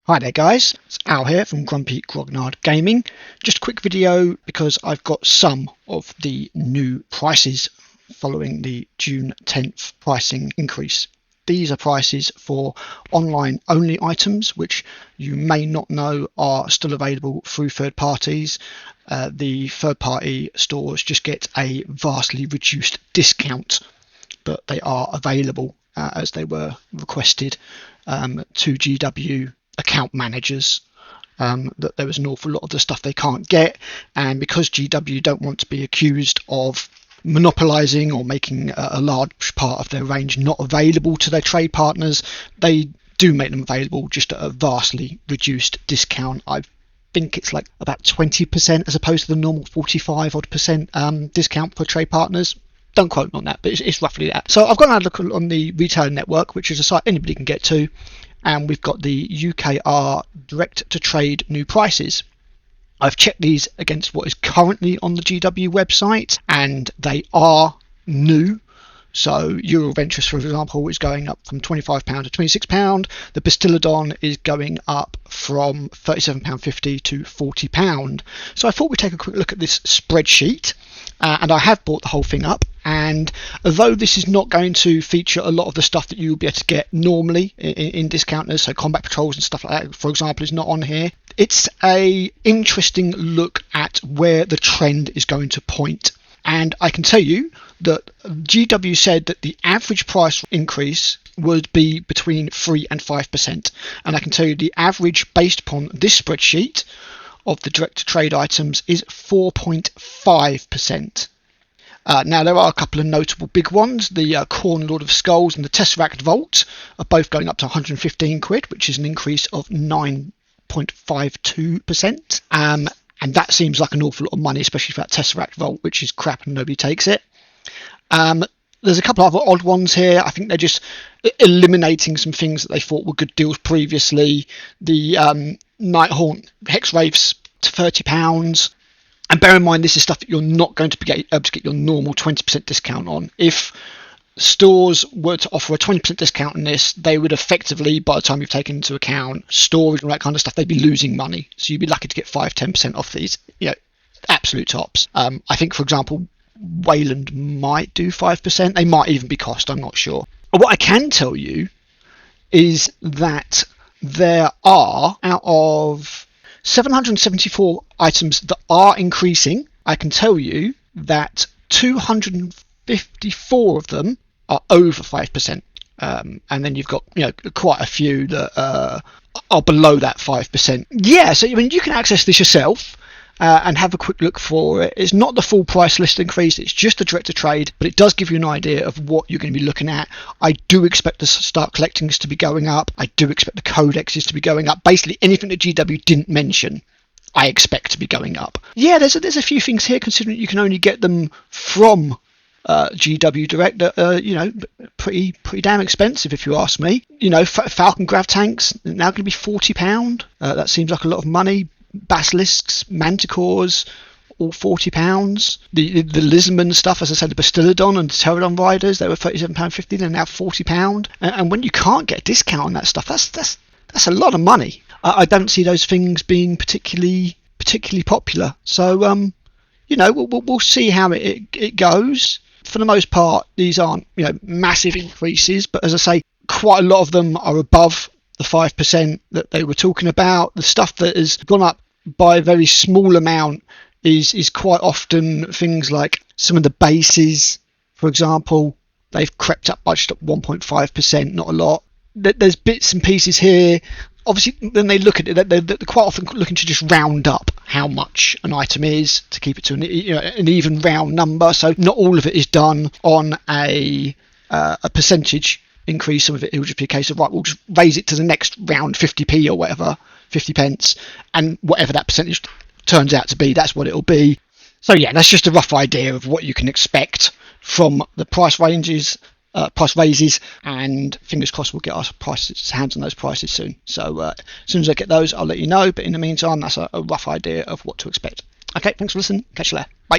Hi there guys, it's Al here from Grumpy Grognard Gaming. Just a quick video because I've got some of the new prices following the June 10th pricing increase. These are prices for online only items which you may not know are still available through third parties. The third party stores just get a vastly reduced discount, but they are available as they were requested to GW account managers, that there was an awful lot of the stuff they can't get, and because GW don't want to be accused of monopolizing or making a large part of their range not available to their trade partners, they do make them available just at a vastly reduced discount. I think it's like about 20% as opposed to the normal 45 odd percent discount for trade partners. Don't quote me on that, but it's roughly that. So I've got another look on the retailer network, which is a site anybody can get to, and we've got the UKR direct to trade new prices. I've checked these against what is currently on the GW website, and they are new. So Euroventress, for example, is going up from £25 to £26. The Bastiladon is going up from £37.50 to £40. So I thought we'd take a quick look at this spreadsheet, and I have brought the whole thing up. And although this is not going to feature a lot of the stuff that you'll be able to get normally in discounters, so combat patrols and stuff like that, for example, is not on here, it's a interesting look at where the trend is going to point. And I can tell you that GW said that the average price increase would be between 3 and 5%. And I can tell you the average based upon this spreadsheet of the direct to trade items is 4.5%. Now there are a couple of notable big ones. The Khorne Lord of Skulls and the Tesseract Vault are both going up to 115 quid, which is an increase of 9.52%. And that seems like an awful lot of money, especially for that Tesseract Vault, which is crap and nobody takes it. There's a couple of other odd ones here. I think they're just eliminating some things that they thought were good deals previously. The Nighthaunt Hex Wraiths to £30. And bear in mind, this is stuff that you're not going to be able to get your normal 20% discount on. If stores were to offer a 20% discount on this, they would effectively, by the time you've taken into account storage and all that kind of stuff, they'd be losing money. So you'd be lucky to get 5-10% off these, absolute tops. I think, for example, Wayland might do 5%. They might even be cost, I'm not sure. But what I can tell you is that there are, out of 774 items that are increasing, I can tell you that 254 of them are over 5%. And then you've got quite a few that are below that 5%. Yeah, so I mean you can access this yourself and have a quick look for it. It's not the full price list increase, it's just the direct to trade, but it does give you an idea of what you're going to be looking at. I do expect the start collectings to be going up. I do expect the codexes to be going up. Basically anything that GW didn't mention, I expect to be going up. Yeah, there's a few things here, considering you can only get them from GW Direct that pretty damn expensive if you ask me. Falcon Grav tanks now going to be £40. That seems like a lot of money. Basilisks, Manticores, all £40. The Lizardman stuff, as I said, the Bastiladon and the Pterodon Riders, they were £37.50, they're now £40. And when you can't get a discount on that stuff, that's a lot of money. I don't see those things being particularly popular. So we'll see how it goes. For the most part, these aren't massive increases, but as I say, quite a lot of them are above the 5% that they were talking about. The stuff that has gone up by a very small amount is quite often things like some of the bases, for example. They've crept up by just 1.5%, not a lot. There's bits and pieces here. Obviously, when they look at it, they're quite often looking to just round up how much an item is to keep it to an even round number. So not all of it is done on a percentage increase. Some of it will just be a case of, right, we'll just raise it to the next round 50p or whatever, 50 pence, and whatever that percentage turns out to be, that's what it'll be. So yeah, that's just a rough idea of what you can expect from the price ranges, price raises, and fingers crossed we'll get our hands on those prices soon. So as soon as I get those, I'll let you know, but in the meantime, that's a rough idea of what to expect. Okay, thanks for listening, catch you later, bye.